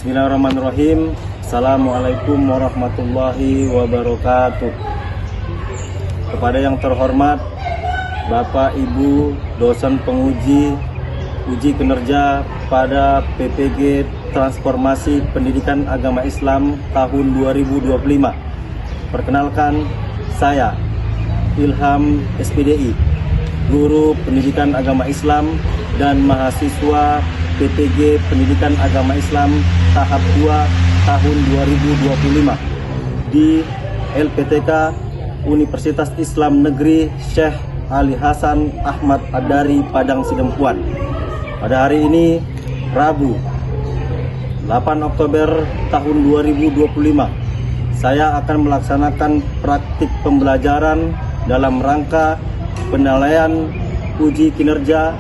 Bismillahirrahmanirrahim. Assalamualaikum warahmatullahi wabarakatuh. Kepada yang terhormat Bapak Ibu dosen penguji uji kinerja pada PPG Transformasi Pendidikan Agama Islam tahun 2025. Perkenalkan, saya Ilham SPDI, Guru Pendidikan Agama Islam dan mahasiswa PPG Pendidikan Agama Islam tahap 2 tahun 2025 di LPTK Universitas Islam Negeri Syekh Ali Hasan Ahmad Ad-Dari Padang Sidempuan. Pada hari ini Rabu 8 Oktober tahun 2025, saya akan melaksanakan praktik pembelajaran dalam rangka penilaian uji kinerja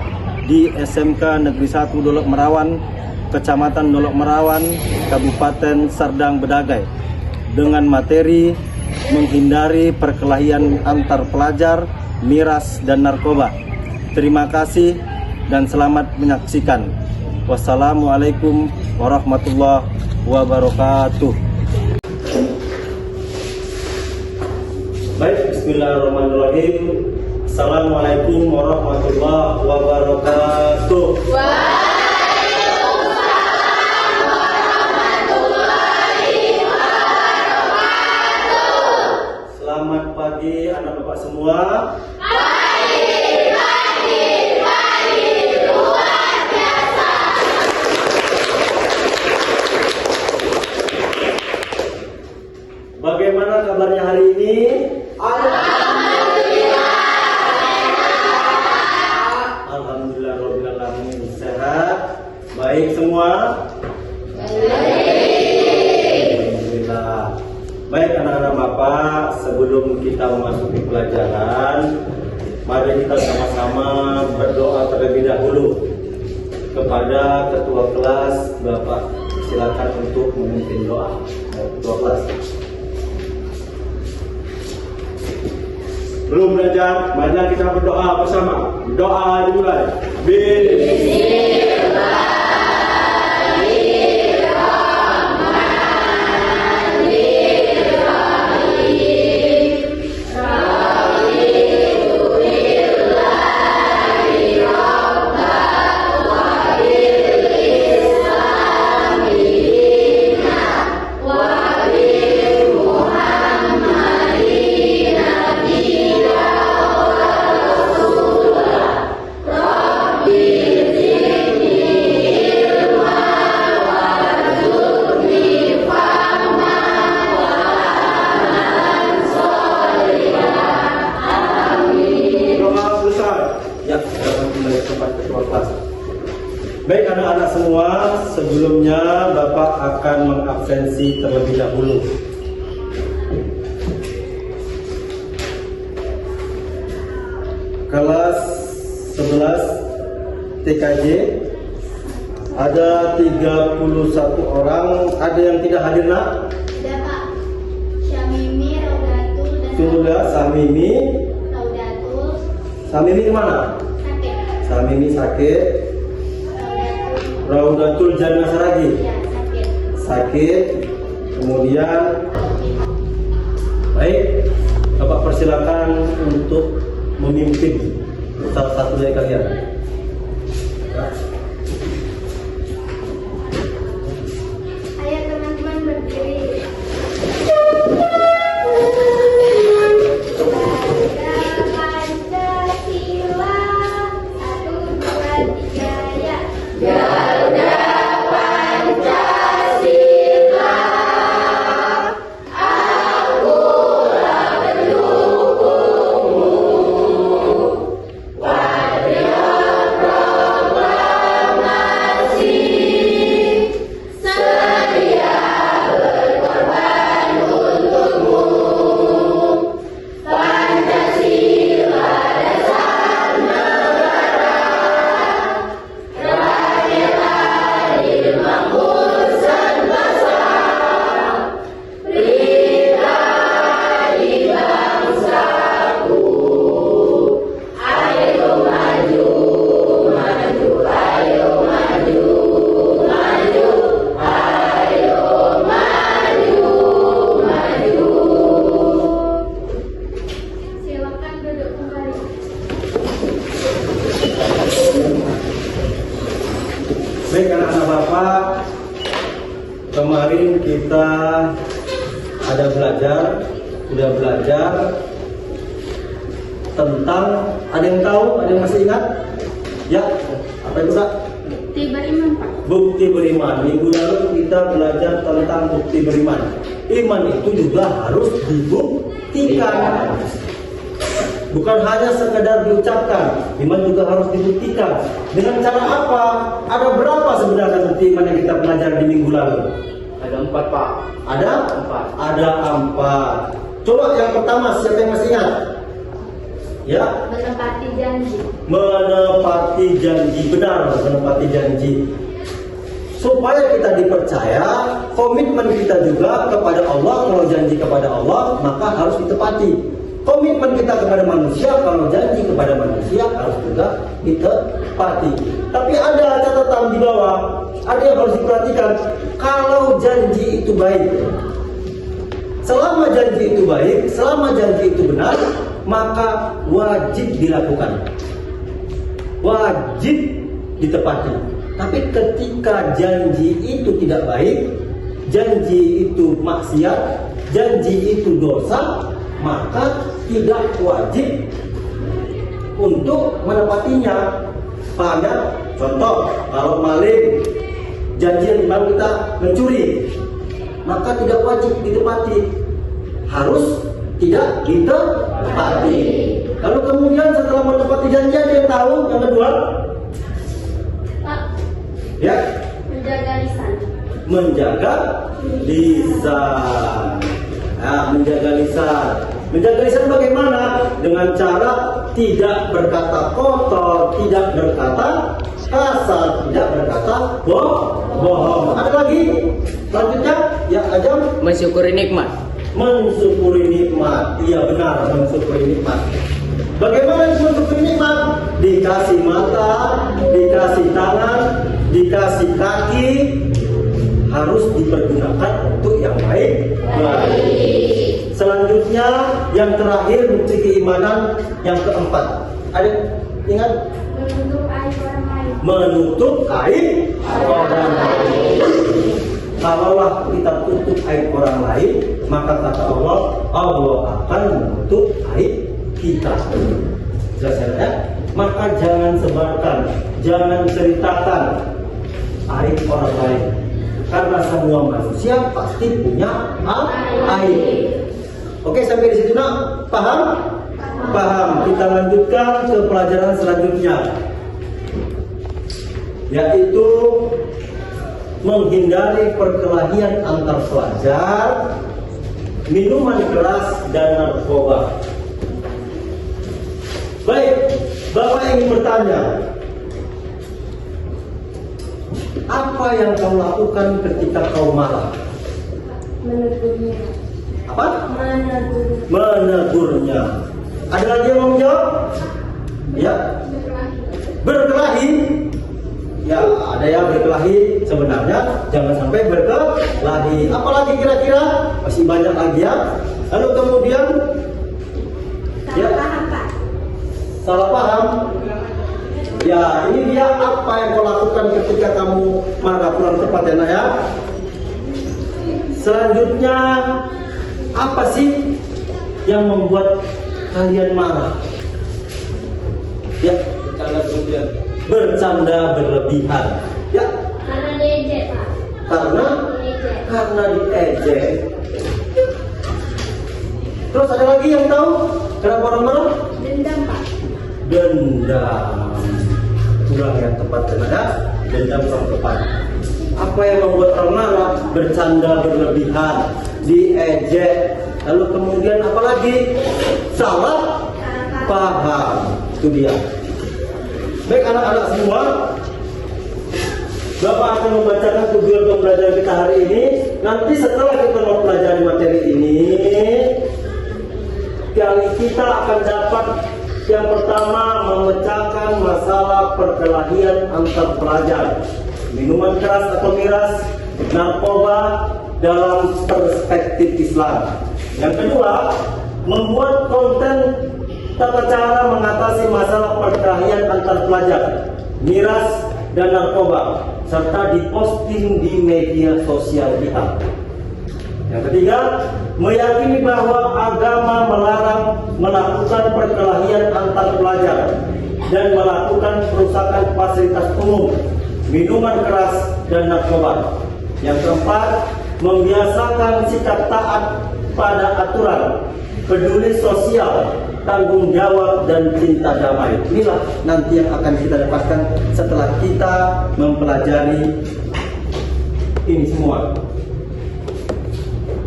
di SMK Negeri 1 Dolok Merawan, Kecamatan Dolok Merawan, Kabupaten Serdang Bedagai, dengan materi menghindari perkelahian antar pelajar, miras dan narkoba. Terima kasih dan selamat menyaksikan. Wassalamualaikum warahmatullahi wabarakatuh. Baik, bismillahirrahmanirrahim. Assalamualaikum warahmatullahi wabarakatuh. Waalaikumsalam warahmatullahi wabarakatuh. Selamat pagi anak bapak semua. Pagi, luar biasa. Bagaimana kabarnya hari ini? Alhamdulillah rabbil alamin, sehat. Baik semua? Alhamdulillah. Baik anak-anak Bapak, sebelum kita memasuki pelajaran, mari kita sama-sama berdoa terlebih dahulu. Kepada ketua kelas, Bapak silakan untuk memimpin doa. Ketua kelas. Belum belajar, mari kita berdoa bersama. Doa dimulai. Baik anak-anak semua, sebelumnya Bapak akan mengabsensi terlebih dahulu. Kelas 11 TKJ ada 31 orang. Ada yang tidak hadir, nak? Ada Pak. Syamimi, Raudatul, dan Sudah, Samimi. Raudatul Samimi di mana? sakit. Samimi sakit. Raudatul Jannah Saragi Ya, sakit. sakit. Kemudian baik, Bapak persilakan untuk memimpin salah satu dari kalian. Ayo teman-teman berdiri. Pancasila, 1, 2, 3, ya. Garuda Pancasila, akulah pendukungmu. Patriot proklamasi, sedia berkorban untukmu. Pancasila dasar negara, rakyat Baik anak-anak Bapak, kemarin kita sudah belajar tentang, ada yang tahu, ada yang masih ingat? Ya, apa itu Kak? Bukti beriman, Pak. Bukti beriman. Minggu lalu kita belajar tentang bukti beriman. Iman itu juga harus dibuktikan. Bukan hanya sekedar diucapkan, iman juga harus dibuktikan. Dengan cara apa? Ada berapa sebenarnya bukti iman yang kita pelajari di minggu lalu? Ada 4 Pak. Ada? 4. Ada 4. Coba yang pertama, siapa yang masih ingat? Ya, Menepati janji. menepati janji. Benar, menepati janji. Supaya kita dipercaya, komitmen kita juga kepada Allah. Kalau janji kepada Allah, maka harus ditepati. Komitmen kita kepada manusia, kalau janji kepada manusia harus juga ditepati. Tapi ada catatan di bawah, ada yang harus diperhatikan. Kalau janji itu baik, selama janji itu baik, selama janji itu benar, maka wajib dilakukan, wajib ditepati. Tapi ketika janji itu tidak baik, janji itu maksiat, janji itu dosa, maka tidak wajib untuk menepatinya. Paham ya? Contoh, kalau maling, janji yang dimana kita mencuri, maka tidak wajib ditepati, harus tidak ditepati. Lalu kemudian setelah menepati janji, ada yang tahu yang kedua? Pak, Ya, menjaga lisan. menjaga lisan. Nah, menjaga lisan. Menjaga lisan bagaimana? Dengan cara tidak berkata kotor, tidak berkata kasar, tidak berkata bohong. Ada lagi? Selanjutnya, ya Ajam. Mensyukuri nikmat. Mensyukuri nikmat. Iya benar, mensyukuri nikmat. Bagaimana mensyukuri nikmat? Dikasih mata, dikasih tangan, dikasih kaki, harus dipergunakan untuk yang baik. Selanjutnya, yang terakhir bukti keimanan yang keempat. Ada ingat? Menutup aib orang lain. Menutup aib orang lain. Kalaulah kita tutup aib orang lain, maka kata Allah, Allah akan menutup aib kita. Jelas ya? Maka jangan sebarkan, jangan ceritakan aib orang lain. Karena semua manusia pasti punya aib. Oke, sampai di situ nak? Paham? Paham. Kita lanjutkan ke pelajaran selanjutnya, yaitu menghindari perkelahian antar pelajar, minuman keras dan narkoba. Baik, Bapak ingin bertanya, apa yang kau lakukan ketika kau marah? Menegurnya. Apa? Menegur. Menegurnya. Ada lagi yang mau menjawab? Ya. Berkelahi. Ya, ada yang berkelahi. Sebenarnya jangan sampai berkelahi. Apalagi kira-kira? Masih banyak lagi ya. Lalu kemudian, ya, Salah paham, Pak. salah paham. Ya, ini dia apa yang kau lakukan ketika kamu marah. Kurang tepat ya nak ya. Selanjutnya, apa sih yang membuat kalian marah? Ya, bercanda berlebihan. Ya, Karena diejek, Pak. Diejek. karena diejek. Terus ada lagi yang tahu kenapa orang marah? Dendam, Pak. Dendam. Kurang yang tepat ya. Dendam kurang tepat. Apa yang membuat orang marah? Bercanda berlebihan, diejek, lalu kemudian apa lagi? Salah paham. Itu dia. Baik anak-anak semua, Bapak akan membacakan tujuan pembelajaran kita hari ini. Nanti setelah kita mempelajari materi ini, kita akan dapat yang pertama memecahkan masalah perkelahian antar pelajar, minuman keras atau miras, narkoba dalam perspektif Islam. Yang kedua, membuat konten tata cara mengatasi masalah perkelahian antar pelajar, miras, dan narkoba, serta diposting di media sosial kita. Yang ketiga, meyakini bahwa agama melarang melakukan perkelahian antar pelajar dan melakukan perusakan fasilitas umum, minuman keras, dan narkoba. Yang keempat, membiasakan sikap taat pada aturan, peduli sosial, tanggung jawab, dan cinta damai. Inilah nanti yang akan kita dapatkan setelah kita mempelajari ini semua.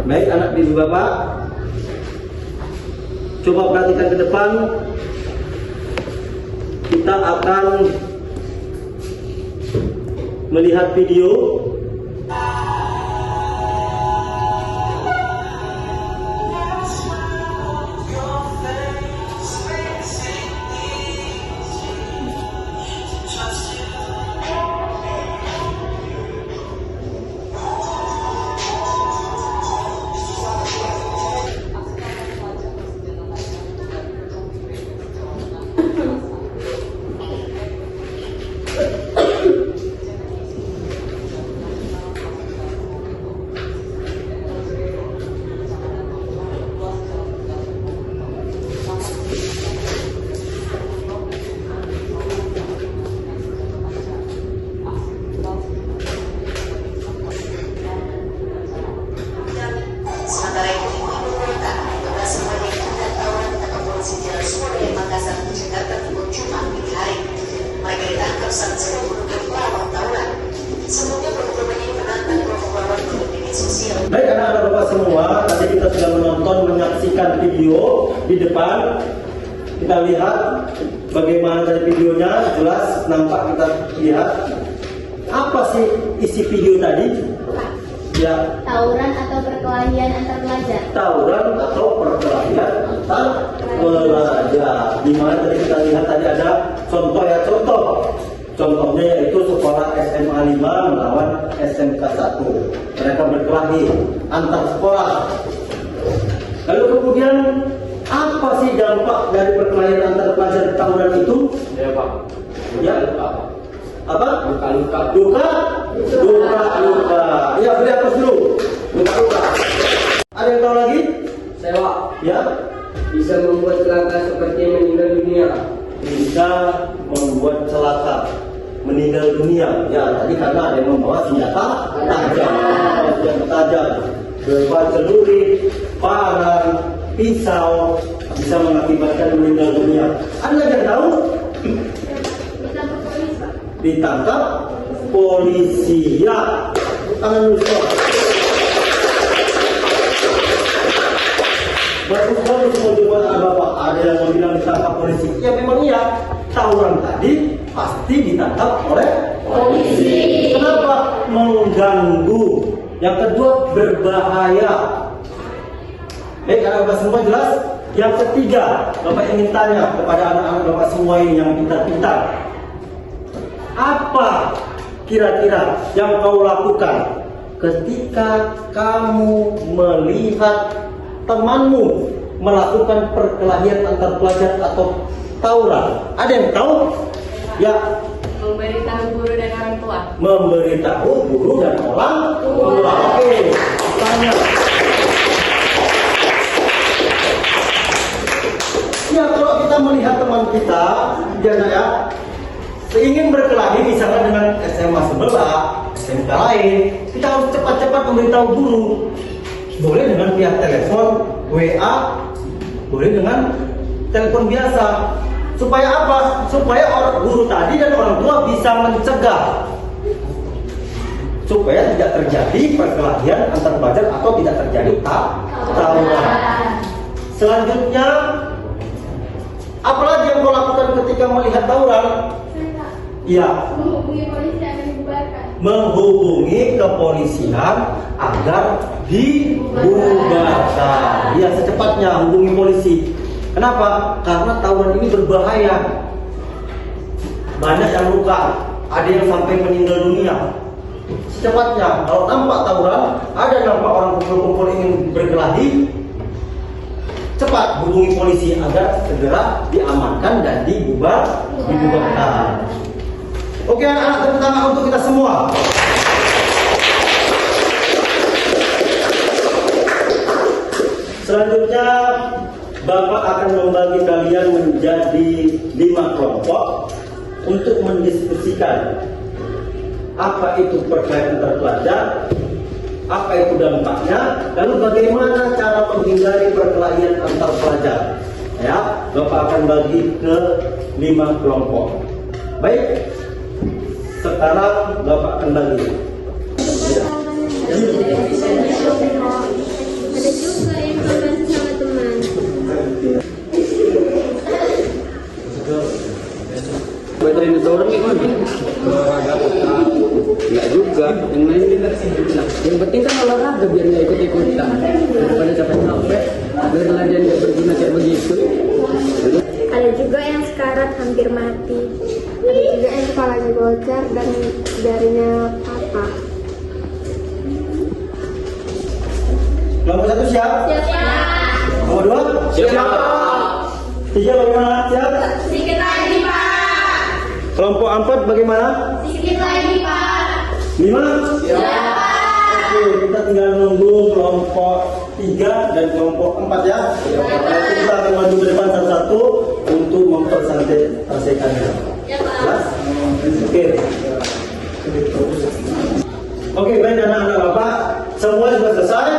Baik anak ibu bapak, coba perhatikan ke depan. Kita akan melihat video. Sementara itu, Ibu memerintahkan kepada semua yang hendak tawaran ditangkap polisi Jalan Suwodo Makassar, Jakarta Timur Jumat dini hari. Mereka ditangkap saat sedang melakukan pelawak tawuran. Sebelumnya korban ini menantang kelompok lawan di media sosial. Baik anak-anak bapak semua, tadi kita sudah menonton, menyaksikan video di depan. Kita lihat bagaimana dari videonya, jelas nampak kita lihat. Apa sih isi video tadi? Ya, Tawuran atau perkelahian antar pelajar. tawuran atau perkelahian antar pelajar. Di mana tadi kita lihat tadi ada contoh ya, contohnya yaitu sekolah SMA 5 melawan SMK 1. Mereka berkelahi antar sekolah. Lalu kemudian apa sih dampak dari perkelahian antar pelajar tawuran itu? Ya Pak. Ya, apa? Luka-luka. Luka. Ya, beri hapus dulu. Luka. Ada yang tahu lagi? Saya Pak. Ya, Bisa membuat celaka seperti meninggal dunia. bisa membuat celaka, meninggal dunia. Ya, tadi karena ada yang membawa senjata tajam, berupa celurit, parang, pisau, bisa mengakibatkan meninggal dunia. Ada yang tahu? Ditangkap polisi, Pak. Ditangkap polisi. Ya, tangan dulu semua. Bagus semua dibuat bapak. Ada yang bilang ditangkap polisi. Ya memang iya. Tawuran tadi pasti ditangkap oleh polisi. Kenapa? Mengganggu. Yang kedua, berbahaya. Baik, anak-anak semua jelas. Yang ketiga, bapak ingin tanya kepada anak-anak bapak semua ini yang pintar-pintar. Apa kira-kira yang kau lakukan ketika kamu melihat temanmu melakukan perkelahian antar pelajar atau tawuran? Ada yang tahu? Ya, Memberitahu guru dan orang tua. memberitahu guru dan orang tua. Oke, tanya. Ya, kalau kita melihat teman kita, ya, ingin berkelahi misalnya dengan SMA sebelah, SMK lain, kita harus cepat-cepat memberitahu guru. Boleh dengan via telepon, WA, boleh dengan telepon biasa. Supaya apa? Supaya orang guru tadi dan orang tua bisa mencegah, supaya tidak terjadi perkelahian antar pelajar atau tidak terjadi tawuran. Selanjutnya, apalagi yang kau lakukan ketika melihat tawuran? Ya, Menghubungi polisi agar dibubarkan. menghubungi kepolisian agar dibubarkan. Ya, secepatnya hubungi polisi. Kenapa? Karena tawuran ini berbahaya. Banyak yang luka, ada yang sampai meninggal dunia. Secepatnya, kalau nampak tawuran, ada nampak orang kumpul-kumpul ingin berkelahi, cepat hubungi polisi agar segera diamankan dan dibubarkan. Oke anak-anak, tepuk tangan untuk kita semua. Selanjutnya Bapak akan membagi kalian menjadi 5 kelompok untuk mendiskusikan apa itu perkelahian antar pelajar, apa itu dampaknya, lalu bagaimana cara menghindari perkelahian antar pelajar. Ya, Bapak akan bagi ke 5 kelompok. Baik, sekarang Bapak akan bagi. Ya. Ada juga yang berbahasa sama teman. Baterai dorong itu enggak juga, yang lain yang penting kan olahraga biar nggak ikut-ikutan daripada capek-capek biarlah dia nggak berguna kayak begitu. Ada juga yang sekarat hampir mati. Ada juga yang kepalanya bocor dan jarinya patah. Kelompok 1 siap? Siap. Nomor 2? Siap. 3 bagaimana? Siap? Sedikit lagi, Pak. Kelompok 4 bagaimana? Sedikit lagi, Pak. 5? Siap. Oke, kita tinggal nunggu kelompok 3 dan kelompok 4 ya. Nanti kita akan maju ke depan satu-satu untuk mempresentasikannya. Ya, Pak. Jelas? Oke. Oke, baik anak-anak Bapak, semua sudah selesai?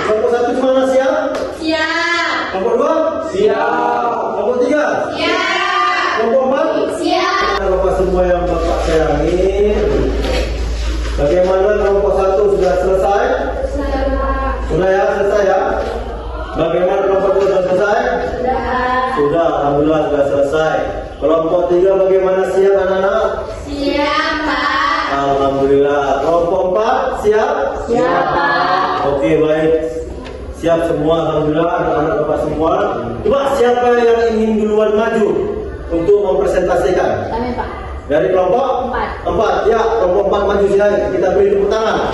Kelompok 1 gimana, siap? Siap. Kelompok 2? Siap. Kelompok 3? Siap. Kelompok 4? Siap. Bapak semua yang Bapak sayangi, bagaimana kelompok 1 sudah selesai? Sudah ya, selesai ya? Bagaimana kelompok 2 sudah selesai? Sudah, alhamdulillah sudah selesai. Kelompok 3 bagaimana, siap anak-anak? Siap, Pak. Alhamdulillah. Kelompok 4 siap? Siap, Pak. Oke, baik. Siap semua, alhamdulillah anak-anak Bapak semua. Coba siapa yang ingin duluan maju untuk mempresentasikan? Kami, Pak. Dari kelompok 4. Ya, kelompok 4 maju silakan. Kita beri tepuk tangan.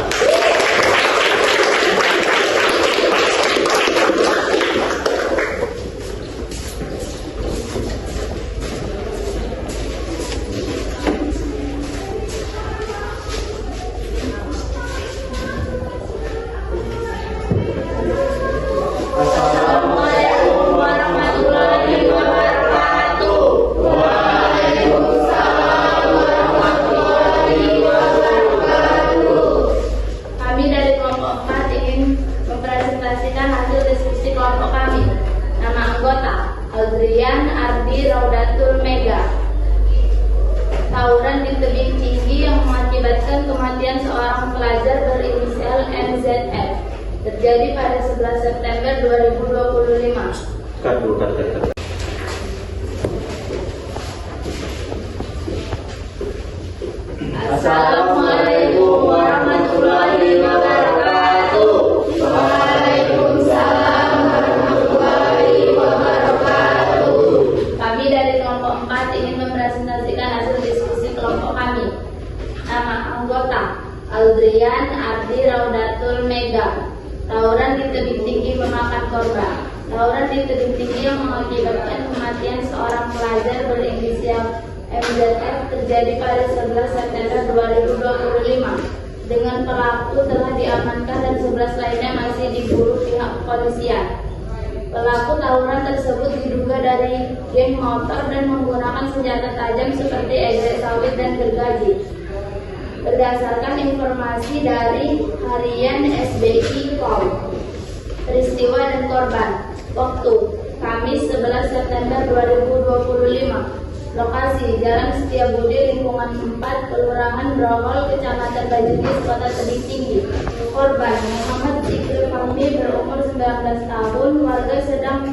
Assalamualaikum warahmatullahi wabarakatuh. Kami dari kelompok 4 ingin mempresentasikan hasil diskusi kelompok kami. Nama anggota Aldrian Ardi Raudatul Mega. Tawuran di tebing tinggi yang mengakibatkan kematian seorang pelajar berinisial NZF terjadi pada 11 September 2025. Cut dulu, cut. Assalamualaikum warahmatullahi wabarakatuh. Waalaikumsalam warahmatullahi wabarakatuh. Kami dari kelompok 4 ingin mempresentasikan hasil diskusi kelompok kami. Nama anggota Aldrian Ardi Raudatul Mega. Tawuran di tebing tinggi memakan korban. Tawuran di tebing tinggi yang mengakibatkan kematian seorang pelajar berinisial MZF terjadi pada 11 September 2025. Dengan pelaku telah diamankan dan 11 lainnya masih diburu pihak kepolisian. Pelaku tawuran tersebut diduga dari geng motor dan menggunakan senjata tajam seperti egrek sawit dan gergaji. Berdasarkan informasi dari harian SBI POM, peristiwa dan korban. Waktu Kamis 11 September 2025. Lokasi Jalan Setiabudi lingkungan 4 Kelurahan Grogol Kecamatan Bajudis Kota Tebing Tinggi. Korban Muhammad Iqbal Fahmi berumur 19 tahun, warga sedang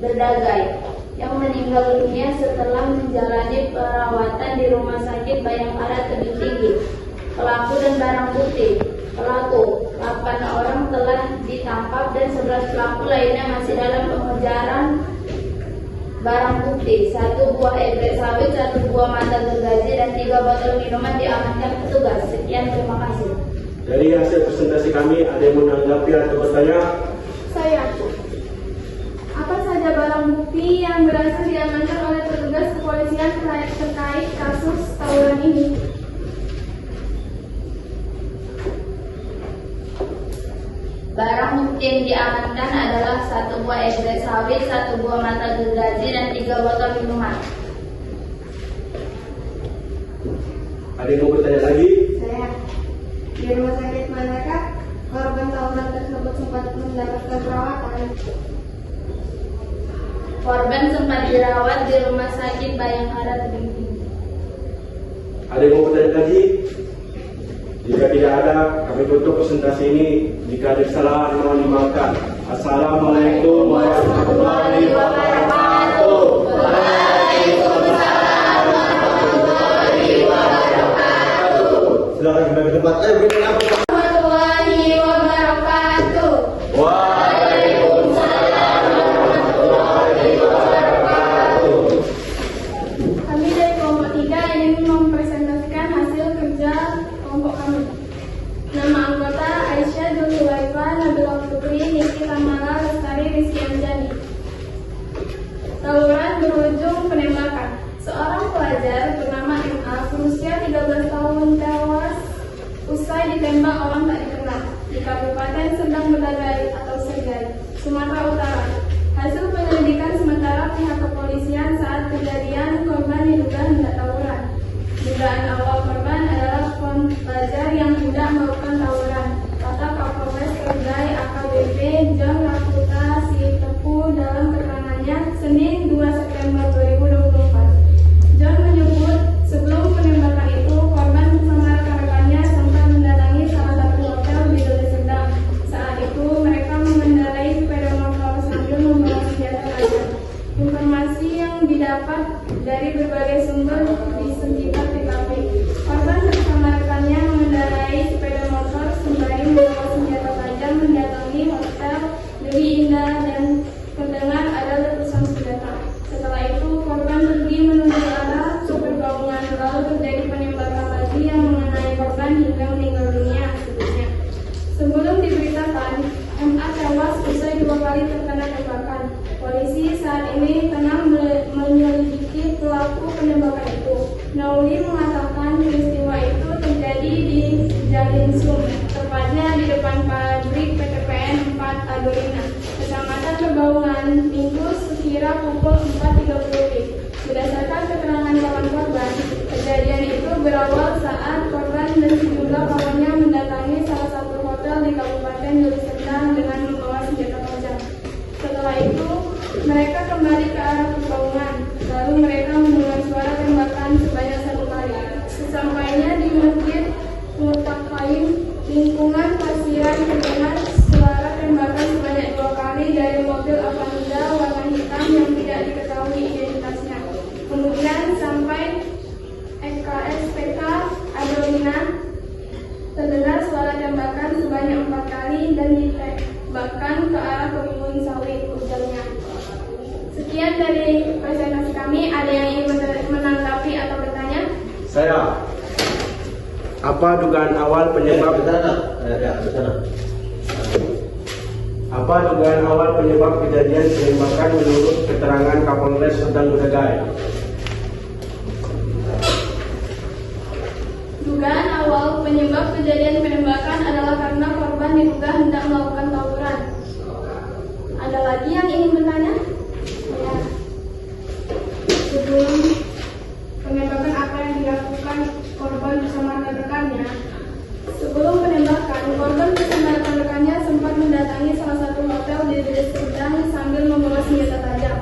berdagai, yang meninggal dunia setelah menjalani perawatan di Rumah Sakit Bayangkara Tebing Tinggi. Pelaku dan barang bukti. Pelaku 8 orang telah ditangkap dan 11 pelaku lainnya masih dalam pengejaran. Barang bukti 1 buah egrek sawit, 1 buah mata gergaji, dan 3 botol minuman diamankan petugas. Sekian, terima kasih. Dari hasil presentasi kami, ada yang menanggapi atau bertanya? Saya. Apa saja barang bukti yang berhasil diamankan oleh petugas kepolisian kesaksian terkait kasus tawuran ini. Barang bukti yang diamankan adalah 1 buah es sawit, 1 buah mata gergaji, dan 3 botol minuman. Ada yang mau bertanya lagi? Saya di rumah sakit manakah korban tawuran tersebut sempat mendapatkan perawatan? Korban sempat dirawat di rumah sakit Bayangkara Tebing Tinggi. Ada yang mau bertanya lagi? Jika tidak ada, kami tutup presentasi ini. Jika ada kesalahan, mohon dimaafkan. Assalamualaikum warahmatullahi wabarakatuh. Waalaikumsalam warahmatullahi wabarakatuh. Silakan kembali ke tempat. Ayo berikan apa? Warahmatullahi wabarakatuh. Waalaikumsalam warahmatullahi wabarakatuh. Kami dari kelompok 3 ingin mempresentasikan hasil kerja kelompok kami. Nama anggota Aisyah Dulhuwaifa, Nabila Putri, Niki Tamara, Lestari, Rizky Anjani. Tawuran berujung penembakan. Seorang pelajar bernama MA berusia 13 tahun tewas usai ditembak orang tak dikenal di Kabupaten Serdang Bedagai atau Sergai, Sumatera Utara. Hasil penyelidikan sementara pihak kepolisian saat kejadian korban diduga hendak tawuran. Dugaan awal korban adalah pelajar yang hendak melakukan tawuran, kata Kapolres Sergai AKBP John Raputa Sitepu dalam keterangannya Senin 2 September 2024. John menyebut sebelum penembakan itu korban bersama rekan-rekannya sempat mendatangi salah satu hotel di Deli Serdang. Saat itu mereka mengendarai sepeda motor sambil membawa senjata tajam. Informasi yang didapat dari berbagai sumber di sekitar TKP, korban bersama rekannya mengendarai sepeda motor sembari membawa senjata tajam mendatangi hotel Dewi Indah dan terdengar ada letusan senjata. Setelah itu korban pergi menuju arah pergabungan, lalu terjadi penembakan lagi yang mengenai korban hingga meninggal dunia akibatnya. Sebelum diberitakan, MA tewas usai 2 kali terkena tembakan. Polisi saat ini tengah menyelidiki pelaku penembakan itu. Nauli mengatakan peristiwa itu terjadi di Jalinsum, tepatnya di depan pabrik PTPN 4 Agorina, Kecamatan Kebaungan, Minggu sekira pukul 4.30. Berdasarkan keterangan kawan korban, kejadian itu berawal saat korban dan sejumlah kawannya mendatangi salah satu hotel di Kabupaten Deli Serdang dengan membawa senjata tajam. Setelah itu, mereka kembali ke arah Kebaungan, lalu mereka mendengar suara tembakan sebanyak 1 kali. Sesampainya di Masjid Mutaqaim, lingkungan Pasiran, terdengar suara tembakan sebanyak 2 kali dari mobil Avanza warna hitam yang tidak diketahui identitasnya. Kemudian sampai EKSPK Adolina, terdengar suara tembakan sebanyak 4 kali dan ditembakkan ke arah kebun sawit, ujarnya. Sekian dari presentasi kami. Ada yang ingin menanggapi atau bertanya? Saya. Apa dugaan awal penyebab Apa dugaan awal penyebab kejadian penembakan menurut keterangan Kapolres Serdang Bedagai? Dugaan awal penyebab kejadian penembakan adalah karena korban diduga hendak melakukan tawuran. Ada lagi yang ingin bertanya? Ya. Sebelum penembakan apa yang dilakukan korban bersama rekan-rekannya? Sebelum penembakan, korban bersama rekan-rekannya sempat mendatangi salah satu hotel di Deli Serdang sambil membawa senjata tajam.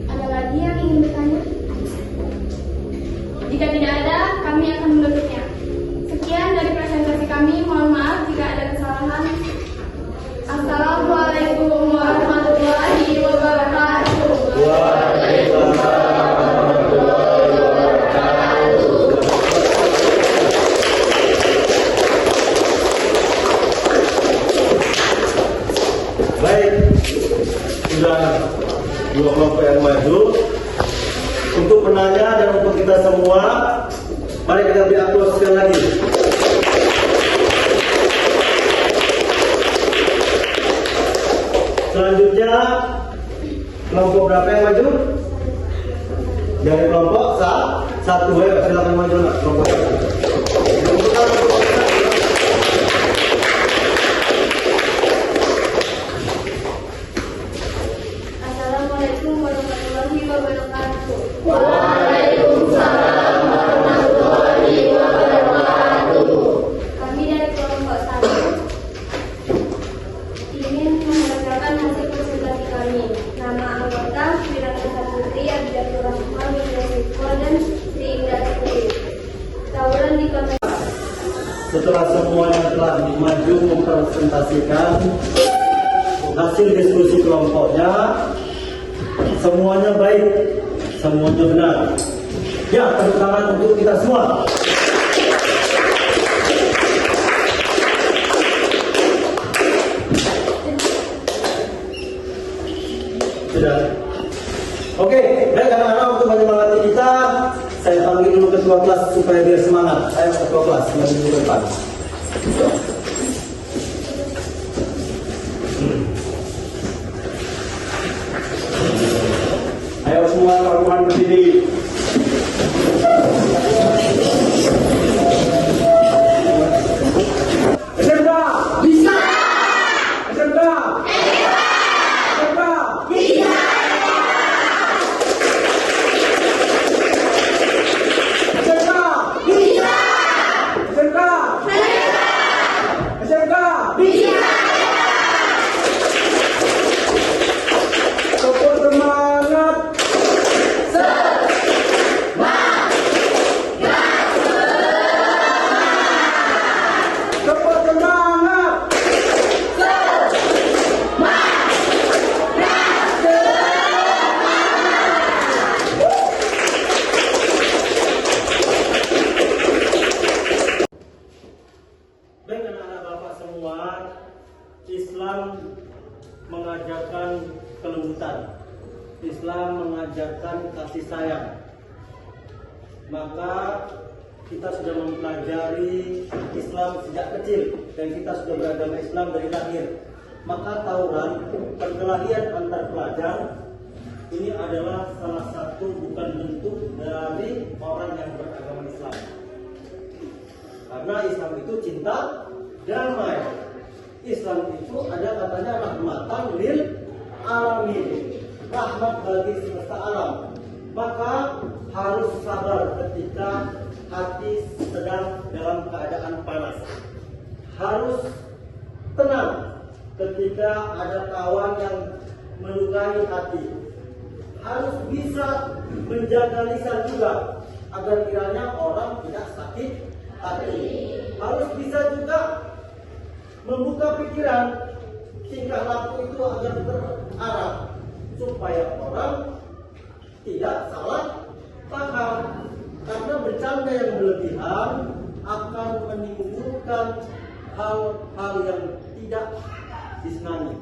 Ada lagi yang ingin bertanya? Jika tidak ada, kami akan menutupnya. Sekian dari presentasi kami. Mohon maaf jika ada kesalahan. Assalamualaikum warahmatullahi wabarakatuh. Baik, sudah 2 kelompok yang maju. Untuk penanya dan untuk kita semua, mari kita beri aplaus sekali lagi. Selanjutnya, kelompok berapa yang maju? Dari kelompok satu, silakan maju nak kelompok satu. Assalamualaikum warahmatullahi wabarakatuh. Waalaikumsalam warahmatullahi wabarakatuh. Kami dari kelompok 1 ingin mengerjakan hasil presentasi kami. Nama anggota Wiratasa Putri, Abdiatur Rahman, Wiratiko, dan Sri Indah Putri. Tawuran di kota. Setelah semuanya telah maju mempresentasikan hasil diskusi kelompoknya, semuanya baik, semuanya benar. Ya, tepuk tangan untuk kita semua. Sudah. Oke, baik anak-anak, untuk menyemangati kita, saya panggil dulu ketua kelas supaya biar semangat. Saya ketua kelas, maju dulu ke depan. Ayo semua kawan-kawan berdiri. SMK bisa. SMK SMK bisa. SMK bisa. SMK SMK bisa. Tepuk semangat. Tepuk semangat. Baik anak-anak bapak semua, Islam mengajarkan kelembutan, Islam mengajarkan kasih sayang. Maka kita sudah mempelajari Islam sejak kecil dan kita sudah beragama Islam dari lahir. Maka tawuran, perkelahian antar pelajar ini adalah salah satu bukan bentuk dari orang yang beragama Islam. Karena Islam itu cinta damai. Islam itu ada katanya rahmatan lil alamin, rahmat bagi semesta alam. Maka harus sabar ketika hati sedang dalam keadaan panas. Harus tenang ketika ada kawan yang melukai hati. Harus bisa menjaga lisan juga agar kiranya orang tidak sakit hati. Harus bisa juga membuka pikiran, tingkah laku itu agar terarah supaya orang tidak salah paham. Karena bercanda yang berlebihan akan menimbulkan hal-hal yang tidak disenangi.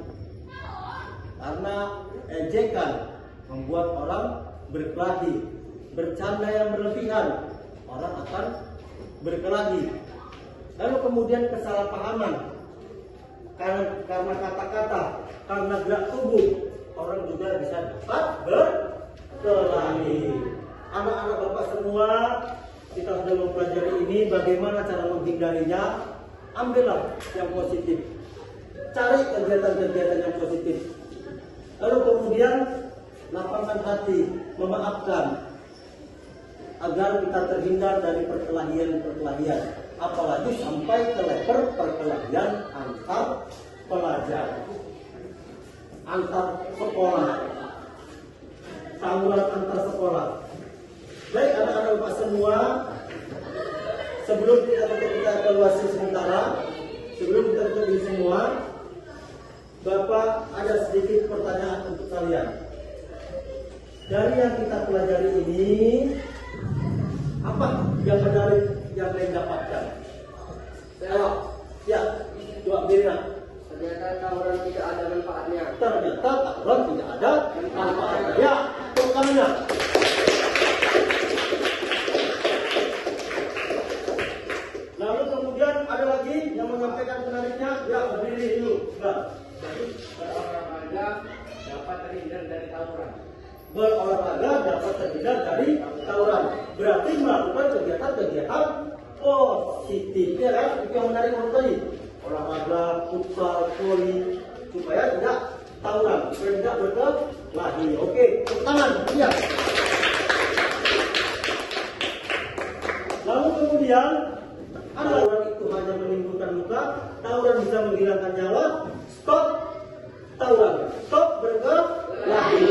Karena ejekan membuat orang berkelahi, bercanda yang berlebihan orang akan berkelahi. Lalu kemudian kesalahpahaman karena kata-kata, karena gerak tubuh, orang juga bisa dapat berkelahi. Anak-anak bapak semua, kita sudah mempelajari ini, bagaimana cara menghindarinya. Ambillah yang positif, cari kegiatan-kegiatan yang positif. Lalu kemudian lapangkan hati, memaafkan, agar kita terhindar dari perkelahian-perkelahian, apalagi sampai ke level perkelahian antar pelajar, antar sekolah, tawuran antar sekolah. Baik anak-anak bapak semua, sebelum kita evaluasi sementara, sebelum kita tutup ini semua, bapak ada sedikit pertanyaan untuk kalian. Dari yang kita pelajari ini, apa yang menarik yang kalian dapatkan? Ayo, ya, jawab Birna. Ternyata tawuran tidak ada manfaatnya. Ternyata tawuran tidak ada manfaatnya. Ya, tepuk tangannya. Lalu kemudian ada lagi yang menyampaikan menariknya. Ya, berdiri dulu. Berolahraga dapat terhindar dari tawuran. Berolahraga agar dapat terhindar dari tawuran. Berarti melakukan kegiatan-kegiatan positifnya kan, itu yang menarik menurut tadi. Olahraga, futsal, voli, supaya tidak tawuran, supaya tidak berkelahi. Oke, tepuk tangan, iya. Lalu kemudian, tawuran itu hanya menimbulkan luka, tawuran bisa menghilangkan nyawa. Stop tawuran, stop berkelahi.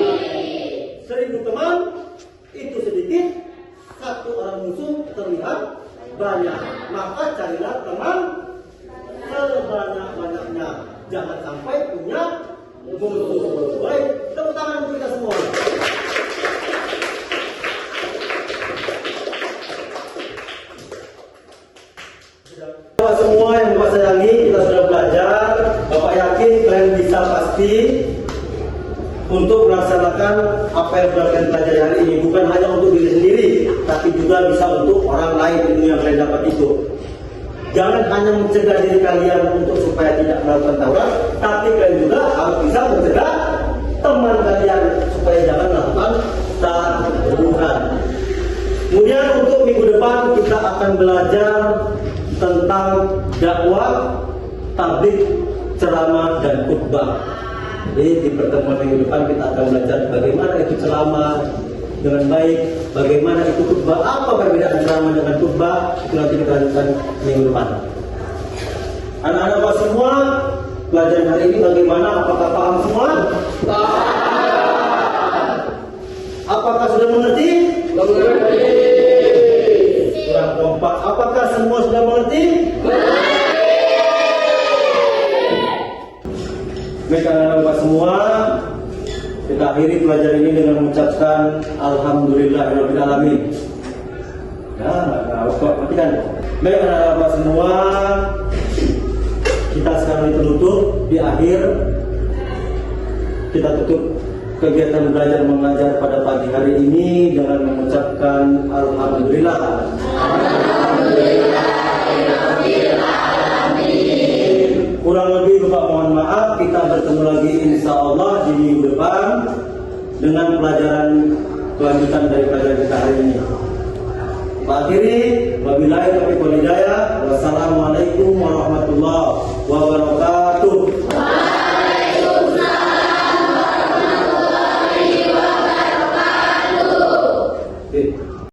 1000 teman itu sedikit, 1 orang musuh terlihat banyak. Maka carilah teman sebanyak-banyaknya. Jangan sampai punya musuh. Baik, tepuk tangan untuk kita semua. Bapak semua yang Bapak sayangi, kita sudah belajar. Bapak yakin kalian bisa pasti untuk melaksanakan apa yang sudah kalian pelajari hari ini. Bukan hanya untuk diri sendiri, tapi juga bisa untuk orang lain ilmu yang kalian dapat itu. Jangan hanya mencegah diri kalian untuk supaya tidak melakukan tawuran, tapi kalian juga harus bisa mencegah teman kalian supaya jangan melakukan tawuran. Kemudian untuk minggu depan kita akan belajar tentang dakwah, tabligh, ceramah dan khutbah. Jadi di pertemuan minggu depan kita akan belajar bagaimana itu ceramah dengan baik, bagaimana itu khutbah, apa perbedaan ceramah dengan khutbah, itu nanti kita lanjutkan minggu depan. Anak-anak Bapak semua, pelajaran hari ini bagaimana? Apakah paham semua? Apakah sudah mengerti? Kurang kompak. Apakah semua sudah mengerti? Baik anak-anak Bapak semua, kita akhiri pelajaran ini dengan mengucapkan Alhamdulillahirabbil alamin. Ya, matikan. Baik anak-anak Bapak semua, kita sekarang ditutup di akhir. Kita tutup kegiatan belajar mengajar pada pagi hari ini dengan mengucapkan Alhamdulillah. Kurang lebih Bapak mohon maaf, kita bertemu lagi insya Allah di minggu depan dengan pelajaran kelanjutan dari pelajaran kita hari ini. Pak akhiri, wabillahi taufiq wal hidayah. Wassalamualaikum warahmatullahi